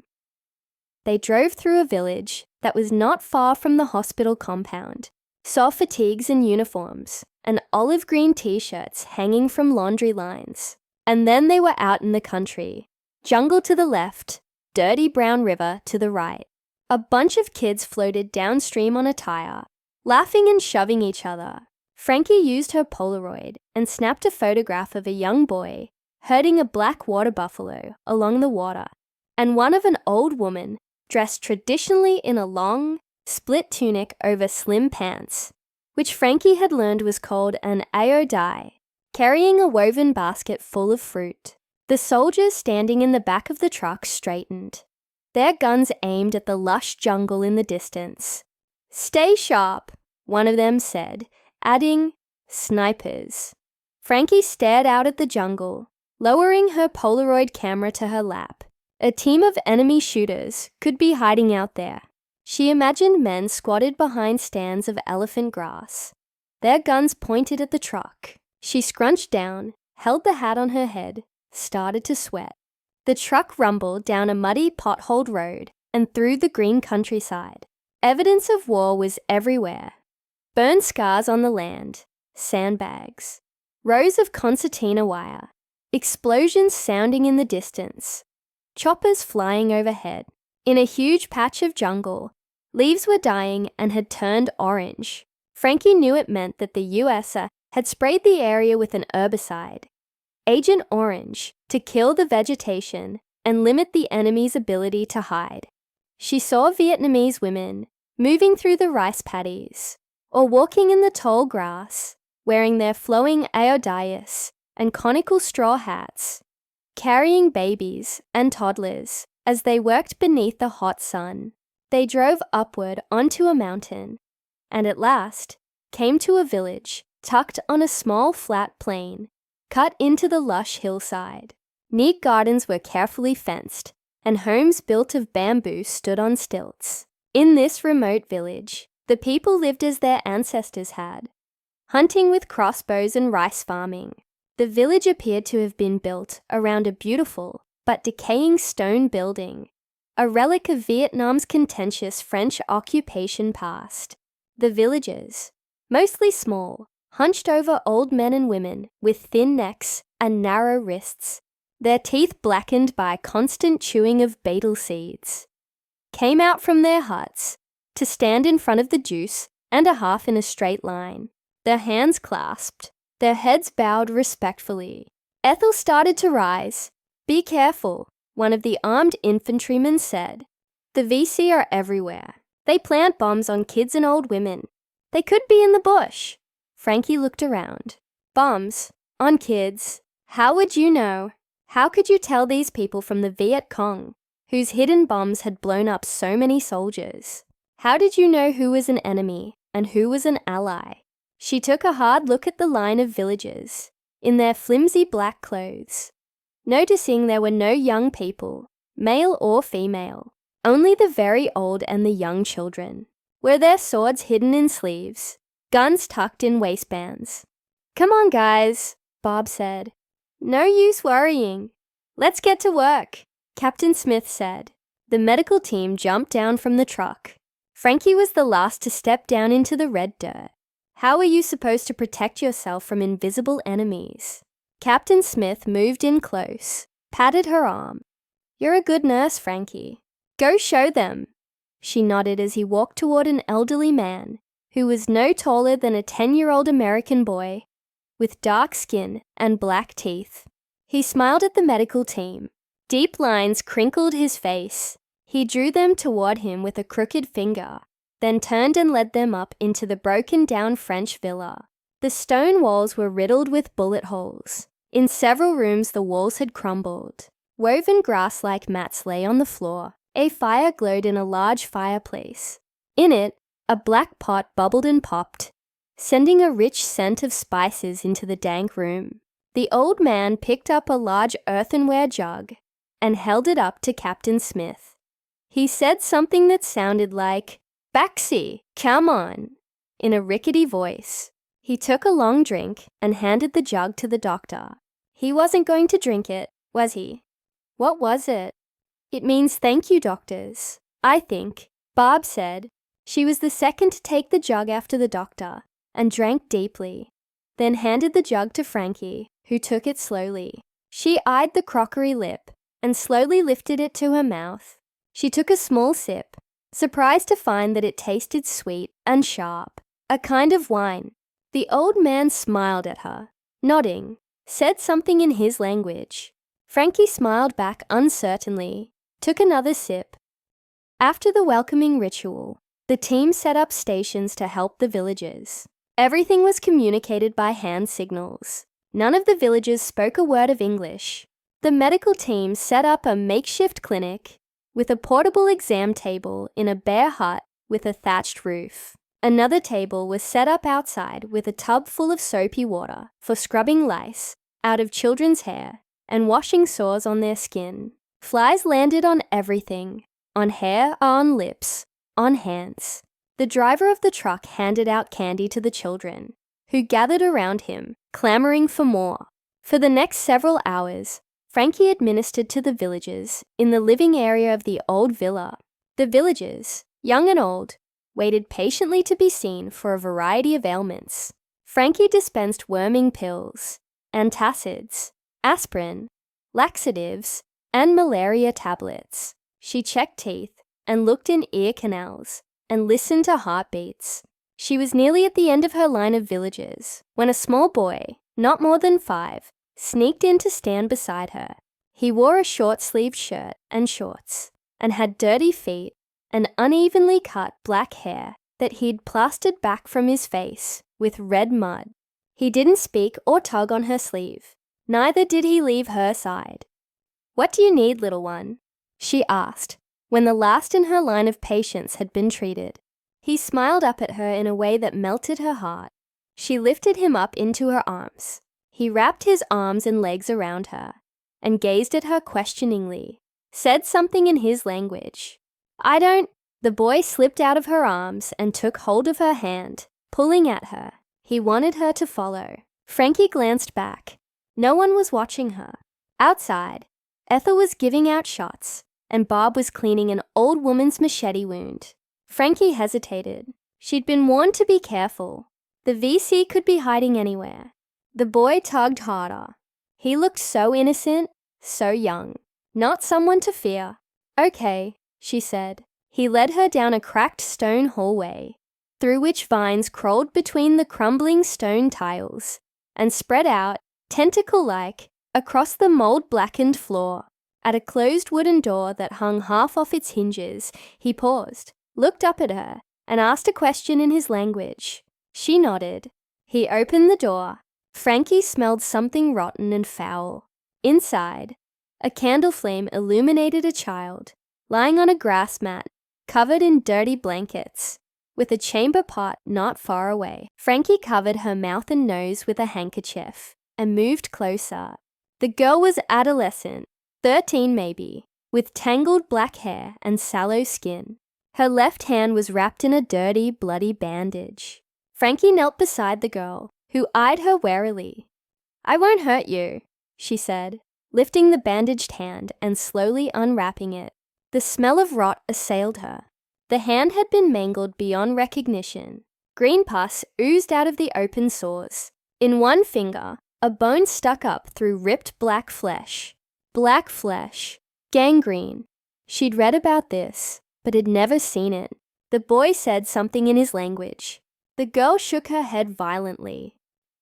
They drove through a village that was not far from the hospital compound, saw fatigues and uniforms, and olive green t-shirts hanging from laundry lines. And then they were out in the country. Jungle to the left, dirty brown river to the right. A bunch of kids floated downstream on a tire, laughing and shoving each other. Frankie used her Polaroid and snapped a photograph of a young boy herding a black water buffalo along the water, and one of an old woman dressed traditionally in a long, split tunic over slim pants, which Frankie had learned was called an aodai, carrying a woven basket full of fruit. The soldiers standing in the back of the truck straightened, their guns aimed at the lush jungle in the distance. "Stay sharp," one of them said, adding, "snipers." Frankie stared out at the jungle, lowering her Polaroid camera to her lap. A team of enemy shooters could be hiding out there. She imagined men squatted behind stands of elephant grass, their guns pointed at the truck. She scrunched down, held the hat on her head, started to sweat. The truck rumbled down a muddy, potholed road and through the green countryside. Evidence of war was everywhere. Burn scars on the land, sandbags, rows of concertina wire, explosions sounding in the distance, choppers flying overhead. In a huge patch of jungle, leaves were dying and had turned orange. Frankie knew it meant that the US had sprayed the area with an herbicide, Agent Orange, to kill the vegetation and limit the enemy's ability to hide. She saw Vietnamese women moving through the rice paddies or walking in the tall grass, wearing their flowing aodais and conical straw hats, carrying babies and toddlers as they worked beneath the hot sun. They drove upward onto a mountain and at last came to a village tucked on a small flat plain, cut into the lush hillside. Neat gardens were carefully fenced, and homes built of bamboo stood on stilts. In this remote village, the people lived as their ancestors had, hunting with crossbows and rice farming. The village appeared to have been built around a beautiful but decaying stone building, a relic of Vietnam's contentious French occupation past. The villagers, mostly small, hunched over old men and women with thin necks and narrow wrists, their teeth blackened by constant chewing of betel seeds, came out from their huts to stand in front of the juice and a half in a straight line, their hands clasped, their heads bowed respectfully. Ethel started to rise. "Be careful," one of the armed infantrymen said. "The VC are everywhere. They plant bombs on kids and old women. They could be in the bush." Frankie looked around. "Bombs? On kids? How would you know? How could you tell these people from the Viet Cong, whose hidden bombs had blown up so many soldiers? How did you know who was an enemy and who was an ally?" She took a hard look at the line of villagers, in their flimsy black clothes, noticing there were no young people, male or female, only the very old and the young children. Were their swords hidden in sleeves, guns tucked in waistbands? "Come on, guys," Bob said. "No use worrying. Let's get to work," Captain Smith said. The medical team jumped down from the truck. Frankie was the last to step down into the red dirt. How are you supposed to protect yourself from invisible enemies? Captain Smith moved in close, patted her arm. "You're a good nurse, Frankie. Go show them." She nodded as he walked toward an elderly man who was no taller than a 10-year-old American boy with dark skin and black teeth. He smiled at the medical team. Deep lines crinkled his face. He drew them toward him with a crooked finger, then turned and led them up into the broken-down French villa. The stone walls were riddled with bullet holes. In several rooms the walls had crumbled. Woven grass-like mats lay on the floor. A fire glowed in a large fireplace. In it, a black pot bubbled and popped, sending a rich scent of spices into the dank room. The old man picked up a large earthenware jug and held it up to Captain Smith. He said something that sounded like, "Baxi, come on," in a rickety voice. He took a long drink and handed the jug to the doctor. He wasn't going to drink it, was he? What was it? "It means thank you, doctors, I think," Barb said. She was the second to take the jug after the doctor and drank deeply, then handed the jug to Frankie, who took it slowly. She eyed the crockery lip and slowly lifted it to her mouth. She took a small sip, surprised to find that it tasted sweet and sharp, a kind of wine. The old man smiled at her, nodding, said something in his language. Frankie smiled back uncertainly, took another sip. After the welcoming ritual, the team set up stations to help the villagers. Everything was communicated by hand signals. None of the villagers spoke a word of English. The medical team set up a makeshift clinic with a portable exam table in a bare hut with a thatched roof. Another table was set up outside with a tub full of soapy water for scrubbing lice out of children's hair and washing sores on their skin. Flies landed on everything, on hair, on lips, on hands. The driver of the truck handed out candy to the children, who gathered around him, clamoring for more. For the next several hours, Frankie administered to the villagers in the living area of the old villa. The villagers, young and old, waited patiently to be seen for a variety of ailments. Frankie dispensed worming pills, antacids, aspirin, laxatives, and malaria tablets. She checked teeth and looked in ear canals and listened to heartbeats. She was nearly at the end of her line of villagers when a small boy, not more than 5, sneaked in to stand beside her. He wore a short-sleeved shirt and shorts and had dirty feet and unevenly cut black hair that he'd plastered back from his face with red mud. He didn't speak or tug on her sleeve. Neither did he leave her side. "What do you need, little one?" she asked, when the last in her line of patients had been treated. He smiled up at her in a way that melted her heart. She lifted him up into her arms. He wrapped his arms and legs around her and gazed at her questioningly, said something in his language. "I don't..." The boy slipped out of her arms and took hold of her hand, pulling at her. He wanted her to follow. Frankie glanced back. No one was watching her. Outside, Ethel was giving out shots, and Barb was cleaning an old woman's machete wound. Frankie hesitated. She'd been warned to be careful. The VC could be hiding anywhere. The boy tugged harder. He looked so innocent, so young. Not someone to fear. "Okay," she said. He led her down a cracked stone hallway, through which vines crawled between the crumbling stone tiles and spread out, tentacle-like, across the mold-blackened floor. At a closed wooden door that hung half off its hinges, he paused, looked up at her, and asked a question in his language. She nodded. He opened the door. Frankie smelled something rotten and foul. Inside, a candle flame illuminated a child, lying on a grass mat, covered in dirty blankets, with a chamber pot not far away. Frankie covered her mouth and nose with a handkerchief and moved closer. The girl was adolescent, 13 maybe, with tangled black hair and sallow skin. Her left hand was wrapped in a dirty, bloody bandage. Frankie knelt beside the girl, who eyed her warily. "I won't hurt you," she said, lifting the bandaged hand and slowly unwrapping it. The smell of rot assailed her. The hand had been mangled beyond recognition. Green pus oozed out of the open sores. In one finger, a bone stuck up through ripped black flesh. Black flesh. Gangrene. She'd read about this, but had never seen it. The boy said something in his language. The girl shook her head violently.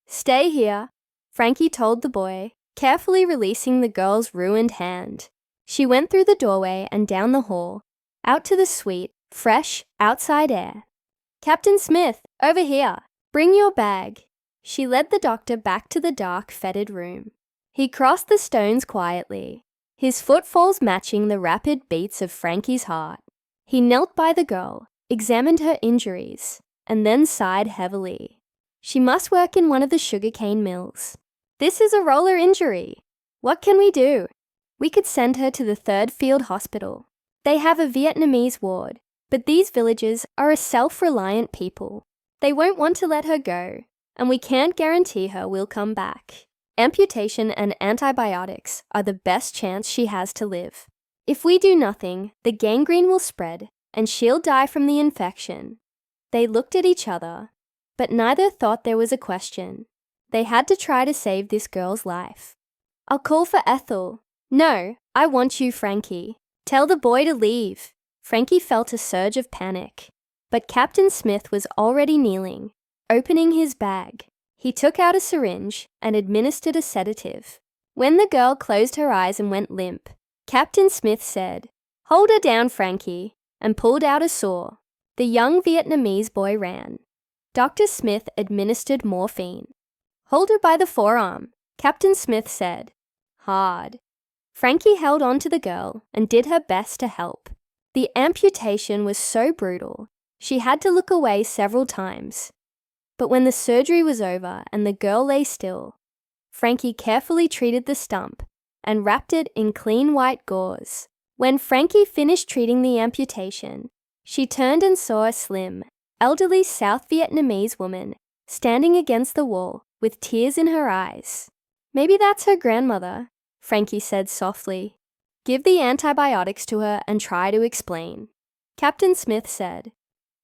"Stay here," Frankie told the boy, carefully releasing the girl's ruined hand. She went through the doorway and down the hall, out to the sweet, fresh, outside air. "Captain Smith, over here. Bring your bag." She led the doctor back to the dark, fetid room. He crossed the stones quietly, his footfalls matching the rapid beats of Frankie's heart. He knelt by the girl, examined her injuries, and then sighed heavily. She must work in one of the sugarcane mills. This is a roller injury. What can we do? We could send her to the 3rd Field Hospital. They have a Vietnamese ward, but these villagers are a self-reliant people. They won't want to let her go, and we can't guarantee her will come back. Amputation and antibiotics are the best chance she has to live. If we do nothing, the gangrene will spread, and she'll die from the infection." They looked at each other, but neither thought there was a question. They had to try to save this girl's life. "I'll call for Ethel." "No, I want you, Frankie. Tell the boy to leave." Frankie felt a surge of panic, but Captain Smith was already kneeling, opening his bag. He took out a syringe and administered a sedative. When the girl closed her eyes and went limp, Captain Smith said, "Hold her down, Frankie," and pulled out a saw. The young Vietnamese boy ran. Dr. Smith administered morphine. "Hold her by the forearm," Captain Smith said. Hard. Frankie held on to the girl and did her best to help. The amputation was so brutal, she had to look away several times. But when the surgery was over and the girl lay still, Frankie carefully treated the stump and wrapped it in clean white gauze. When Frankie finished treating the amputation, she turned and saw a slim, elderly South Vietnamese woman standing against the wall with tears in her eyes. "Maybe that's her grandmother," Frankie said softly. "Give the antibiotics to her and try to explain." Captain Smith said,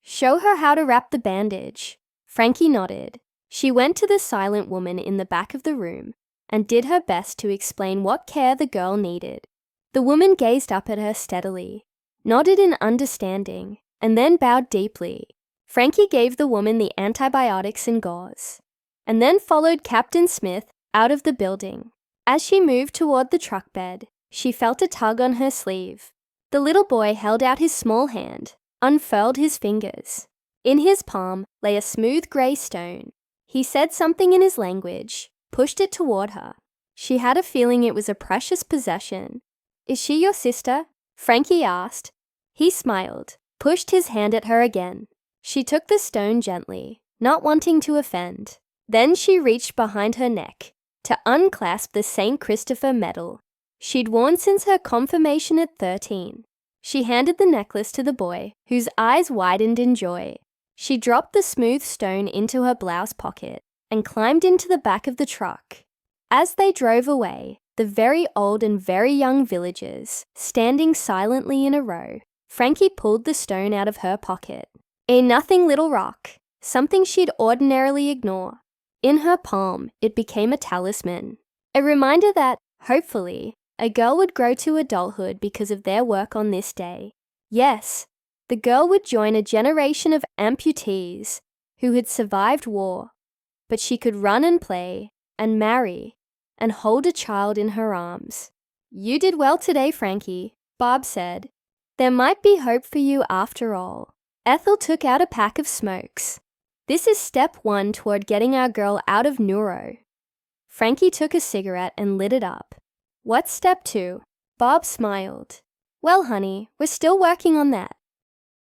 "Show her how to wrap the bandage." Frankie nodded. She went to the silent woman in the back of the room and did her best to explain what care the girl needed. The woman gazed up at her steadily, nodded in understanding, and then bowed deeply. Frankie gave the woman the antibiotics and gauze, and then followed Captain Smith out of the building. As she moved toward the truck bed, she felt a tug on her sleeve. The little boy held out his small hand, unfurled his fingers. In his palm lay a smooth grey stone. He said something in his language, pushed it toward her. She had a feeling it was a precious possession. "Is she your sister?" Frankie asked. He smiled, pushed his hand at her again. She took the stone gently, not wanting to offend. Then she reached behind her neck to unclasp the St. Christopher medal she'd worn since her confirmation at 13. She handed the necklace to the boy, whose eyes widened in joy. She dropped the smooth stone into her blouse pocket and climbed into the back of the truck. As they drove away, the very old and very young villagers, standing silently in a row, Frankie pulled the stone out of her pocket. A nothing little rock, something she'd ordinarily ignore. In her palm, it became a talisman, a reminder that, hopefully, a girl would grow to adulthood because of their work on this day. Yes, the girl would join a generation of amputees who had survived war, but she could run and play and marry and hold a child in her arms. "You did well today, Frankie," Bob said. "There might be hope for you after all." Ethel took out a pack of smokes. "This is step 1 toward getting our girl out of neuro." Frankie took a cigarette and lit it up. "What's step 2? Bob smiled. "Well, honey, we're still working on that.